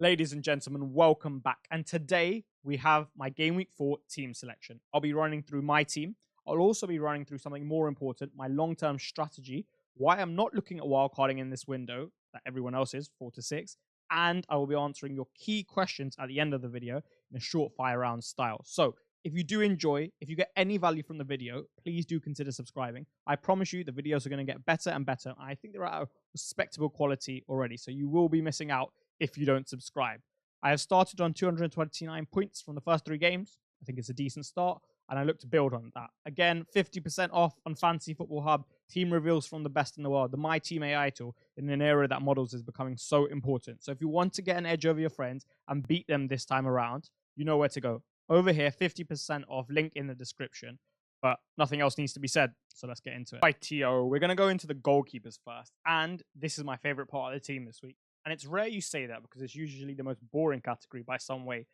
Ladies and gentlemen, welcome back. And today we have my Game Week 4 team selection. I'll be running through my team. I'll also be running through something more important, my long-term strategy, why I'm not looking at wildcarding in this window that everyone else is, 4 to 6, and I will be answering your key questions at the end of the video in a short fire round style. So if you do enjoy, if you get any value from the video, please do consider subscribing. I promise you the videos are going to get better and better. I think they're at a respectable quality already, so you will be missing out if you don't subscribe. I have started on 229 points from the first 3 games. I think it's a decent start, and I look to build on that. Again, 50% off on Fantasy Football Hub, team reveals from the best in the world, the My Team AI tool, in an era that models is becoming so important. So if you want to get an edge over your friends and beat them this time around, you know where to go. Over here, 50% off, link in the description. But nothing else needs to be said, so let's get into it. Rightio, we're going to go into the goalkeepers first, and this is my favorite part of the team this week. And it's rare you say that because it's usually the most boring category by some way.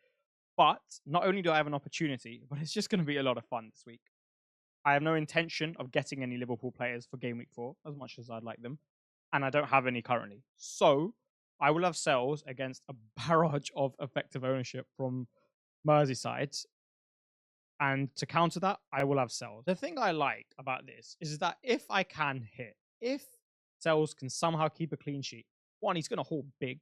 But not only do I have an opportunity, but it's just going to be a lot of fun this week. I have no intention of getting any Liverpool players for Game Week 4, as much as I'd like them. And I don't have any currently. So I will have sells against a barrage of effective ownership from Merseyside. And to counter that, I will have sells. The thing I like about this is that if I can hit, if sells can somehow keep a clean sheet, one, he's going to hold big,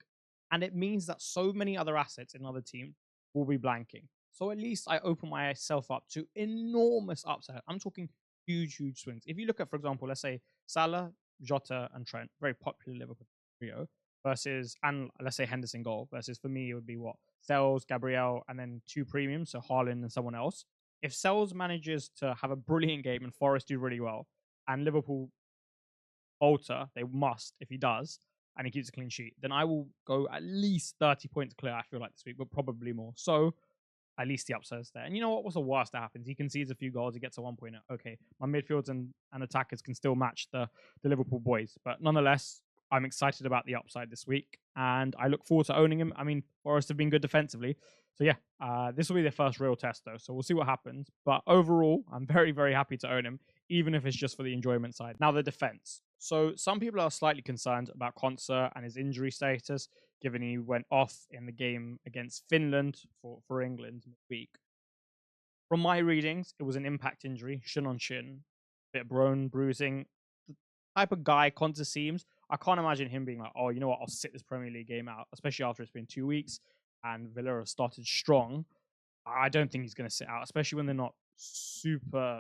and it means that so many other assets in other teams will be blanking. So at least I open myself up to enormous upside. I'm talking huge, huge swings. If you look at, for example, let's say Salah, Jota, and Trent, very popular Liverpool trio, versus, and let's say Henderson goal, versus for me, it would be what? Sells, Gabriel, and then 2 premiums, so Haaland and someone else. If Sells manages to have a brilliant game and Forest do really well, and Liverpool alter, they must if he does, and he keeps a clean sheet, then I will go at least 30 points clear, I feel like, this week, but probably more. So at least the upside is there. And you know what? What's the worst that happens? He concedes a few goals, he gets a 1 point. Okay, my midfields and attackers can still match the Liverpool boys. But nonetheless, I'm excited about the upside this week, and I look forward to owning him. I mean, Forest have been good defensively. So yeah, this will be their first real test, though. So we'll see what happens. But overall, I'm very, very happy to own him, even if it's just for the enjoyment side. Now, the defense. So some people are slightly concerned about Konsa and his injury status, given he went off in the game against Finland for England midweek. From my readings, it was an impact injury, shin on shin, bit of bone bruising. The type of guy Konsa seems, I can't imagine him being like, oh, you know what, I'll sit this Premier League game out, especially after it's been 2 weeks and Villa have started strong. I don't think he's going to sit out, especially when they're not super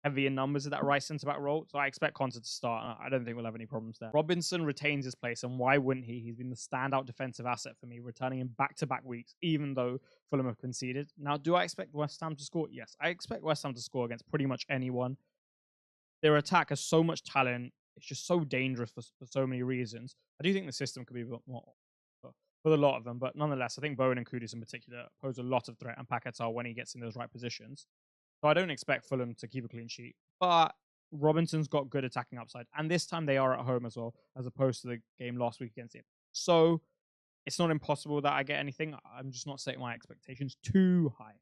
heavy in numbers at that right centre-back role. So I expect Konsa to start. I don't think we'll have any problems there. Robinson retains his place, and why wouldn't he? He's been the standout defensive asset for me, returning in back-to-back weeks, even though Fulham have conceded. Now, do I expect West Ham to score? Yes, I expect West Ham to score against pretty much anyone. Their attack has so much talent. It's just so dangerous for so many reasons. I do think the system could be a bit more for a lot of them, but nonetheless, I think Bowen and Kudus in particular pose a lot of threat, and Paquetá when he gets in those right positions. So I don't expect Fulham to keep a clean sheet, but Robinson's got good attacking upside. And this time they are at home as well, as opposed to the game last week against him. So it's not impossible that I get anything. I'm just not setting my expectations too high.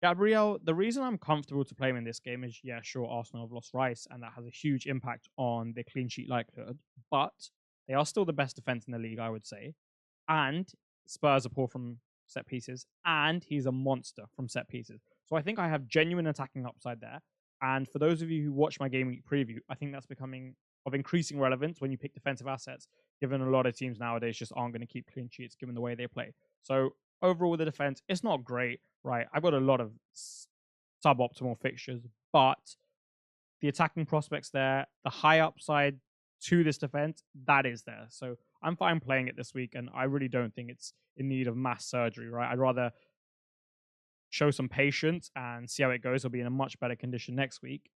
Gabriel, the reason I'm comfortable to play him in this game is, yeah, sure, Arsenal have lost Rice, and that has a huge impact on their clean sheet likelihood. But they are still the best defense in the league, I would say. And Spurs are poor from set pieces, and he's a monster from set pieces. So I think I have genuine attacking upside there. And for those of you who watch my Game Week preview, I think that's becoming of increasing relevance when you pick defensive assets, given a lot of teams nowadays just aren't going to keep clean sheets given the way they play. So overall, the defense, it's not great, right? I've got a lot of suboptimal fixtures, but the attacking prospects there, the high upside to this defense, that is there. So I'm fine playing it this week, and I really don't think it's in need of mass surgery, right? I'd rather show some patience and see how it goes. I'll be in a much better condition next week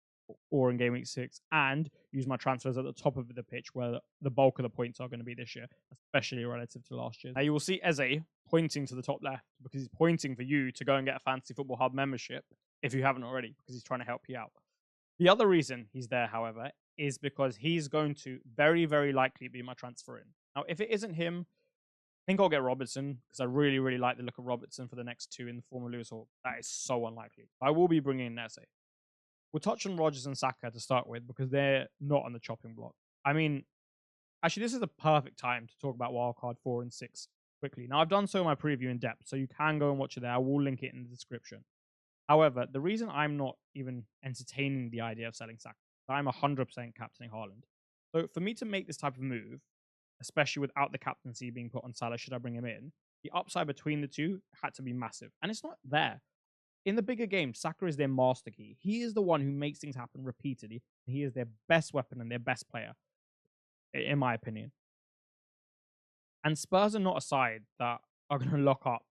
or in Game Week 6, and use my transfers at the top of the pitch where the bulk of the points are going to be this year, especially relative to last year. Now you will see Eze pointing to the top left because he's pointing for you to go and get a Fantasy Football Hub membership if you haven't already, because he's trying to help you out. The other reason he's there, however, is because he's going to very, very likely be my transfer in. Now, if it isn't him, I think I'll get Robertson, because I really, really like the look of Robertson for the next 2 in the form of Lewis Hall. That is so unlikely. I will be bringing in Eze. We'll touch on Rodgers and Saka to start with, because they're not on the chopping block. I mean, actually, this is the perfect time to talk about wildcard 4 and 6 quickly. Now, I've done so in my preview in depth, so you can go and watch it there. I will link it in the description. However, the reason I'm not even entertaining the idea of selling Saka, I'm 100% captaining Haaland. So for me to make this type of move, especially without the captaincy being put on Salah, should I bring him in, the upside between the two had to be massive. And it's not there. In the bigger game, Saka is their master key. He is the one who makes things happen repeatedly. He is their best weapon and their best player, in my opinion. And Spurs are not a side that are going to lock up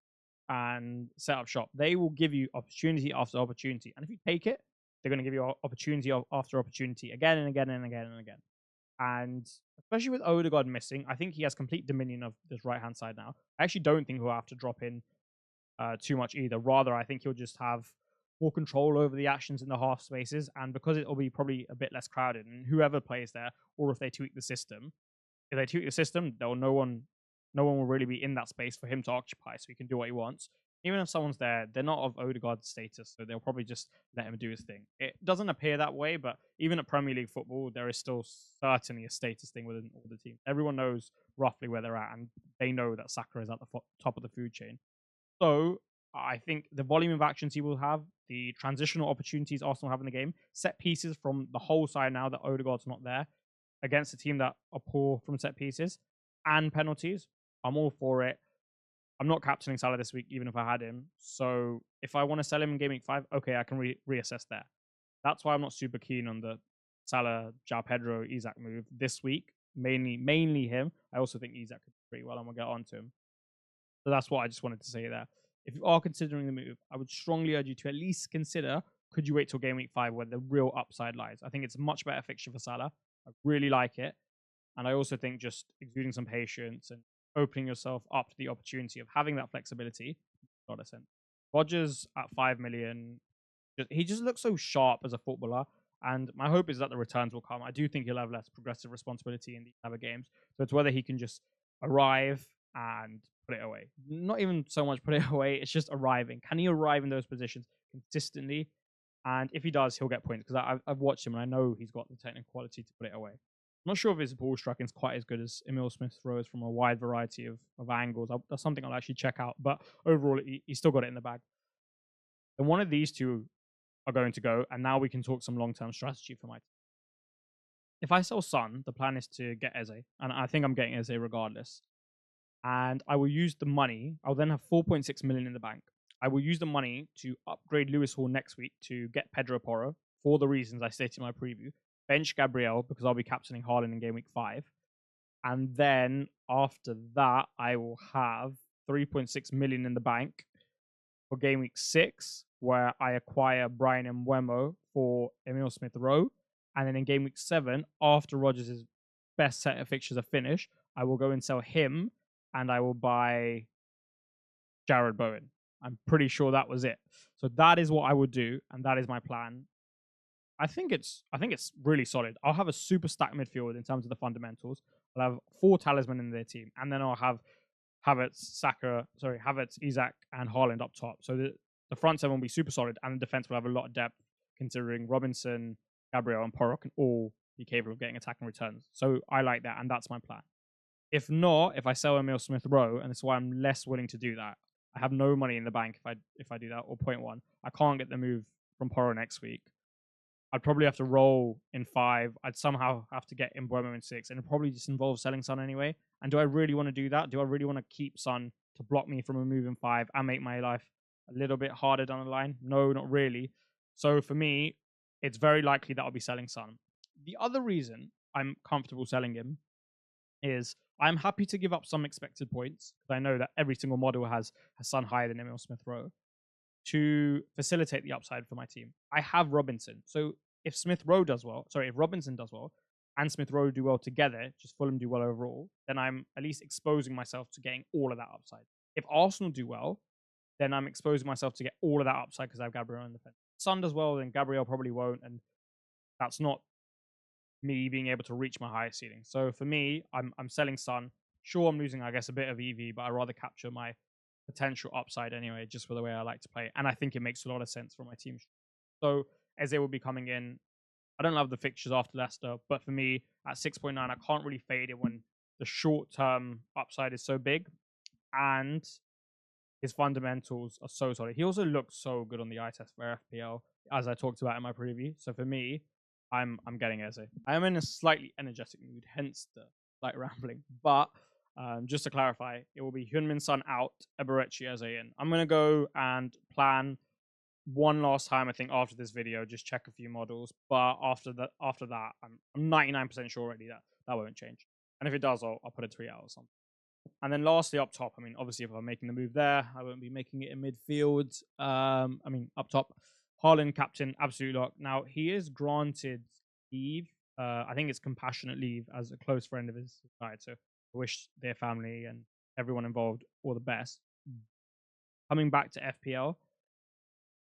and set up shop. They will give you opportunity after opportunity. And if you take it, they're going to give you opportunity after opportunity again and again and again and again. And especially with Odegaard missing, I think he has complete dominion of this right-hand side now. I actually don't think he'll have to drop in too much either. Rather, I think he'll just have more control over the actions in the half spaces. And because it'll be probably a bit less crowded, and whoever plays there, or if they tweak the system, if they tweak the system, no one will really be in that space for him to occupy, so he can do what he wants. Even if someone's there, they're not of Odegaard's status, so they'll probably just let him do his thing. It doesn't appear that way, but even at Premier League football, there is still certainly a status thing within all the teams. Everyone knows roughly where they're at, and they know that Saka is at the top of the food chain. So I think the volume of actions he will have, the transitional opportunities Arsenal have in the game, set pieces from the whole side now that Odegaard's not there, against a team that are poor from set pieces, and penalties. I'm all for it. I'm not captaining Salah this week, even if I had him. So if I want to sell him in Game Week 5, okay, I can reassess there. That's why I'm not super keen on the Salah, João Pedro, Isak move this week. Mainly him. I also think Isak could do pretty well, and we'll get on to him. So that's what I just wanted to say there. If you are considering the move, I would strongly urge you to at least consider, could you wait till Game Week 5 where the real upside lies? I think it's a much better fixture for Salah. I really like it. And I also think just exuding some patience and opening yourself up to the opportunity of having that flexibility makes a lot of sense. Rodgers at 5 million, he just looks so sharp as a footballer. And my hope is that the returns will come. I do think he'll have less progressive responsibility in these other games. So it's whether he can just arrive and put it away. Not even so much put it away, it's just arriving. Can he arrive in those positions consistently? And if he does, he'll get points, because I've watched him and I know he's got the technical quality to put it away. I'm not sure if his ball striking is quite as good as Emil Smith throws from a wide variety of angles. That's something I'll actually check out. But overall, he's still got it in the bag. And one of these two are going to go, and now we can talk some long-term strategy for my team. If I sell Son, the plan is to get Eze, and I think I'm getting Eze regardless. And I will use the money. I'll then have 4.6 million in the bank. I will use the money to upgrade Lewis Hall next week to get Pedro Porro for the reasons I stated in my preview. Bench Gabriel because I'll be captaining Haaland in Game Week 5. And then after that, I will have 3.6 million in the bank for Game Week 6, where I acquire Brian Mbeumo for Emil Smith-Rowe. And then in Game Week 7, after Rodgers' best set of fixtures are finished, I will go and sell him, and I will buy Jared Bowen. I'm pretty sure that was it. So that is what I would do, and that is my plan. I think it's really solid. I'll have a super stacked midfield in terms of the fundamentals. I'll have 4 talisman in their team, and then I'll have Havertz, Isak, and Haaland up top. So the front seven will be super solid, and the defense will have a lot of depth, considering Robinson, Gabriel, and Porro can all be capable of getting attacking returns. So I like that, and that's my plan. If not, if I sell Emil Smith-Rowe, and this is why I'm less willing to do that, I have no money in the bank if I do that, or 0.1. I can't get the move from Porro next week. I'd probably have to roll in 5. I'd somehow have to get Mbeumo in 6, and it probably just involves selling Son anyway. And do I really want to do that? Do I really want to keep Son to block me from a move in 5 and make my life a little bit harder down the line? No, not really. So for me, it's very likely that I'll be selling Son. The other reason I'm comfortable selling him is I'm happy to give up some expected points, because I know that every single model has Son higher than Emil Smith-Rowe, to facilitate the upside for my team. I have Robinson. So if if Robinson does well and Smith-Rowe do well together, just Fulham do well overall, then I'm at least exposing myself to getting all of that upside. If Arsenal do well, then I'm exposing myself to get all of that upside because I have Gabriel in the defense. If Son does well, then Gabriel probably won't, and that's not me being able to reach my highest ceiling. So for me, I'm selling Son. Sure, I'm losing, I guess, a bit of EV, but I'd rather capture my potential upside anyway, just for the way I like to play. And I think it makes a lot of sense for my team. So Eze will be coming in. I don't love the fixtures after Leicester, but for me, at 6.9, I can't really fade it when the short-term upside is so big. and his fundamentals are so solid. He also looked so good on the eye test for FPL, as I talked about in my preview. So for me, I'm getting Eze. I am in a slightly energetic mood, hence the slight rambling. But just to clarify, it will be Hyunmin Son out, Eberechi Eze in. I'm gonna go and plan one last time. I think after this video, just check a few models. But after that, I'm 99% sure already that that won't change. And if it does, I'll put a tweet out or something. And then lastly, up top, I mean, obviously, if I'm making the move there, I won't be making it in midfield. Up top, Haaland, captain, absolute lock. Now, he is granted leave. I think it's compassionate leave as a close friend of his side. So I wish their family and everyone involved all the best. Coming back to FPL,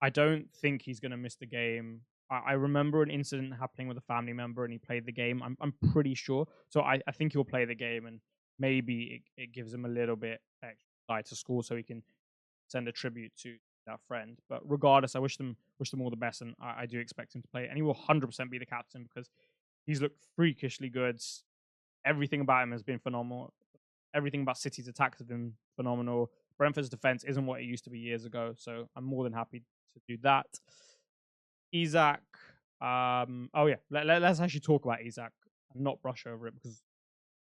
I don't think he's going to miss the game. I remember an incident happening with a family member and he played the game. I'm pretty sure. So I think he'll play the game and maybe it gives him a little bit extra side to score so he can send a tribute to that friend. But regardless, I wish them all the best, and I do expect him to play. And he will 100% be the captain because he's looked freakishly good. Everything about him has been phenomenal. Everything about City's attacks has been phenomenal. Brentford's defense isn't what it used to be years ago, so I'm more than happy to do that. Isak. Let's actually talk about Isak and not brush over it because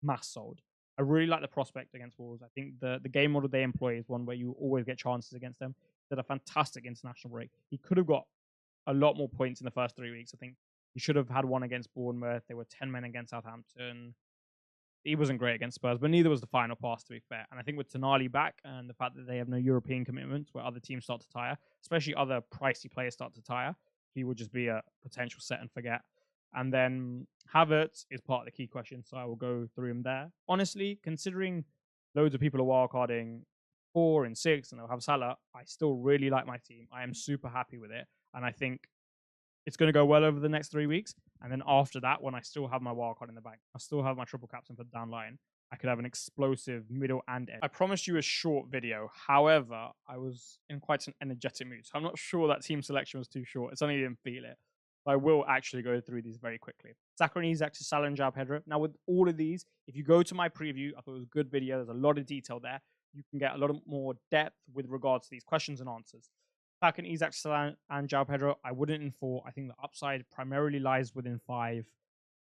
mass sold. I really like the prospect against Wolves. I think the game model they employ is one where you always get chances against them. Did a fantastic international break. He could have got a lot more points in the first 3 weeks. I think he should have had one against Bournemouth. They were 10 men against Southampton. He wasn't great against Spurs, but neither was the final pass, to be fair. And I think with Tonali back and the fact that they have no European commitments where other teams start to tire, especially other pricey players start to tire, he would just be a potential set and forget. And then Havertz is part of the key question, so I will go through him there. Honestly, considering loads of people are wildcarding 4 and 6 and they'll have Salah, I still really like my team. I am super happy with it. And I think it's going to go well over the next 3 weeks. And then after that, when I still have my wildcard in the bank, I still have my triple captain for the down line, I could have an explosive middle and end. I promised you a short video. However, I was in quite an energetic mood. So I'm not sure that team selection was too short. It's only didn't feel it. But I will actually go through these very quickly. Saka and Isak to Salah and João Pedro. Now, with all of these, if you go to my preview, I thought it was a good video. There's a lot of detail there. You can get a lot more depth with regards to these questions and answers. Saka and Isak to Salah and João Pedro, I wouldn't in 4. I think the upside primarily lies within 5.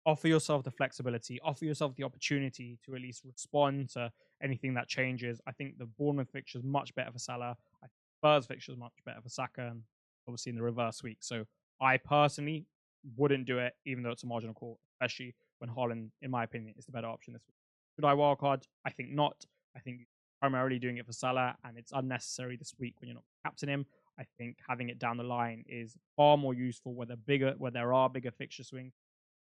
Offer yourself the flexibility, offer yourself the opportunity to at least respond to anything that changes. I think the Bournemouth fixture is much better for Salah. I think Spurs fixture is much better for Saka, and obviously in the reverse week. So I personally wouldn't do it, even though it's a marginal call, especially when Haaland, in my opinion, is the better option this week. Should I wildcard? I think not. I think primarily doing it for Salah, and it's unnecessary this week when you're not captain him. I think having it down the line is far more useful where there are bigger fixture swings,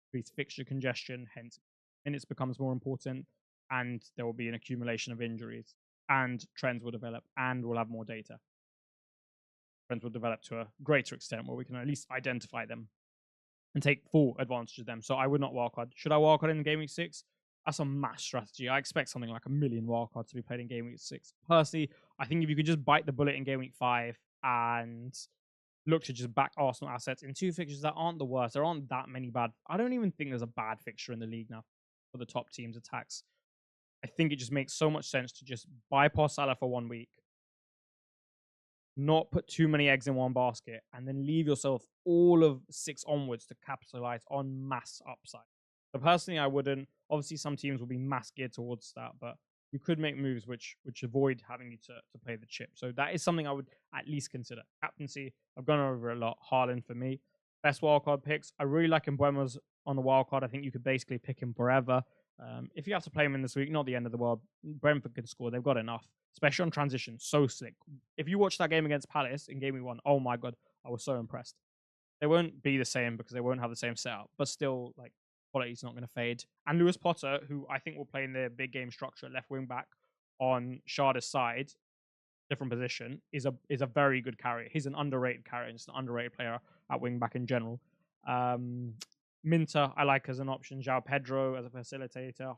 increased fixture congestion, hence minutes becomes more important, and there will be an accumulation of injuries, and trends will develop, and we'll have more data. Trends will develop to a greater extent where we can at least identify them and take full advantage of them. So I would not wildcard. Should I wildcard in Game Week 6? That's a mass strategy. I expect something like 1 million wildcards to be played in Game Week 6. Personally, I think if you could just bite the bullet in Game Week 5 and look to just back Arsenal assets in 2 fixtures that aren't the worst. There aren't that many bad. I don't even think there's a bad fixture in the league now for the top teams' attacks. I think it just makes so much sense to just bypass Salah for 1 week, not put too many eggs in one basket, and then leave yourself all of 6 onwards to capitalize on mass upside. So personally, I wouldn't. Obviously, some teams will be mass geared towards that, but you could make moves which avoid having you to play the chip. So that is something I would at least consider. Captaincy, I've gone over a lot. Haaland for me. Best wildcard picks. I really like Mbeumo's on the wildcard. I think you could basically pick him forever. If you have to play him in this week, not the end of the world. Brentford can score. They've got enough, especially on transition. So slick. If you watch that game against Palace in Game Week 1, oh my God, I was so impressed. They won't be the same because they won't have the same setup, but still, like, quality's not going to fade. And Lewis Potter, who I think will play in the big game structure, left wing back on Sharda's side, different position, is a very good carrier. He's an underrated carrier. He's an underrated player at wing back in general. Minter, I like as an option. João Pedro as a facilitator.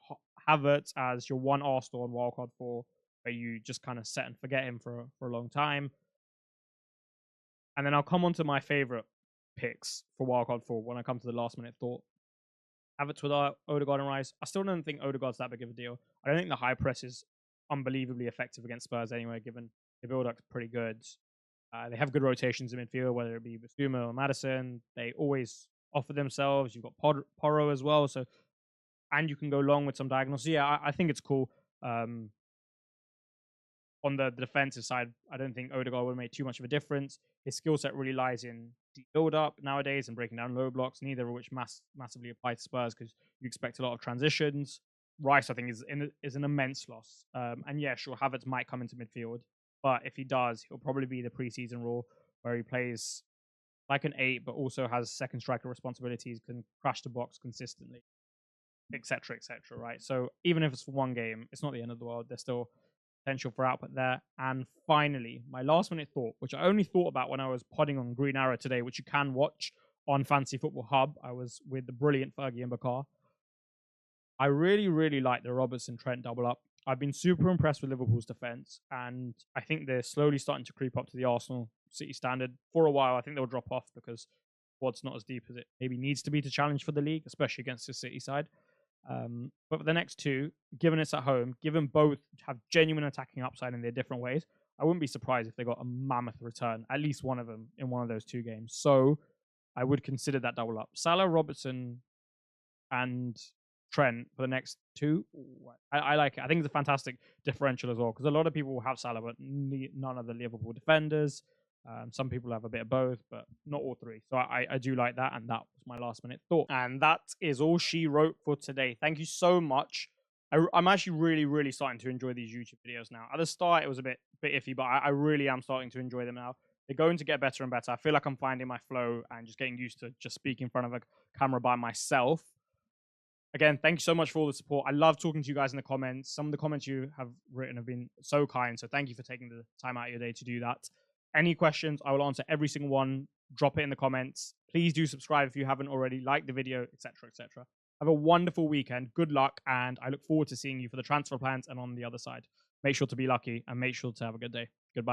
Havertz as your one Arsenal on wildcard 4, where you just kind of set and forget him for a long time. And then I'll come on to my favorite picks for wildcard 4 when I come to the last minute thought. Havertz with Odegaard and Rice. I still don't think Odegaard's that big of a deal. I don't think the high press is unbelievably effective against Spurs anyway, given the build-up's pretty good. They have good rotations in midfield, whether it be Basuma or Madison. They always offer themselves. You've got Porro as well, so and you can go long with some diagonals. So yeah, I think it's cool. On the defensive side, I don't think Odegaard would make too much of a difference. His skill set really lies in deep build-up nowadays and breaking down low blocks, neither of which massively apply to Spurs because you expect a lot of transitions. Rice, I think, is an immense loss. And yeah, sure, Havertz might come into midfield, but if he does, he'll probably be the preseason role where he plays like an 8, but also has second striker responsibilities, can crash the box consistently, etc., etc. Right. So even if it's for one game, it's not the end of the world. There's still potential for output there. And finally, my last minute thought, which I only thought about when I was podding on Green Arrow today, which you can watch on Fantasy Football Hub. I was with the brilliant Fergie and Bakar. I really, really like the Robertson Trent double up. I've been super impressed with Liverpool's defense, and I think they're slowly starting to creep up to the Arsenal City standard. For a while, I think they'll drop off because squad's not as deep as it maybe needs to be to challenge for the league, especially against the City side. But for the next two, given it's at home, given both have genuine attacking upside in their different ways, I wouldn't be surprised if they got a mammoth return, at least one of them in one of those two games. So I would consider that double up. Salah, Robertson, and Trent for the next two. I like it. I think it's a fantastic differential as well because a lot of people will have Salah, but none of the Liverpool defenders. Some people have a bit of both, but not all three. So I do like that, and that was my last minute thought. And that is all she wrote for today. Thank you so much. I'm actually really, really starting to enjoy these YouTube videos now. At the start, it was a bit iffy, but I really am starting to enjoy them now. They're going to get better and better. I feel like I'm finding my flow and just getting used to just speaking in front of a camera by myself. Again, thank you so much for all the support. I love talking to you guys in the comments. Some of the comments you have written have been so kind. So thank you for taking the time out of your day to do that. Any questions, I will answer every single one. Drop it in the comments. Please do subscribe if you haven't already. Like the video, etc., etc. Have a wonderful weekend. Good luck. And I look forward to seeing you for the transfer plans and on the other side. Make sure to be lucky and make sure to have a good day. Goodbye.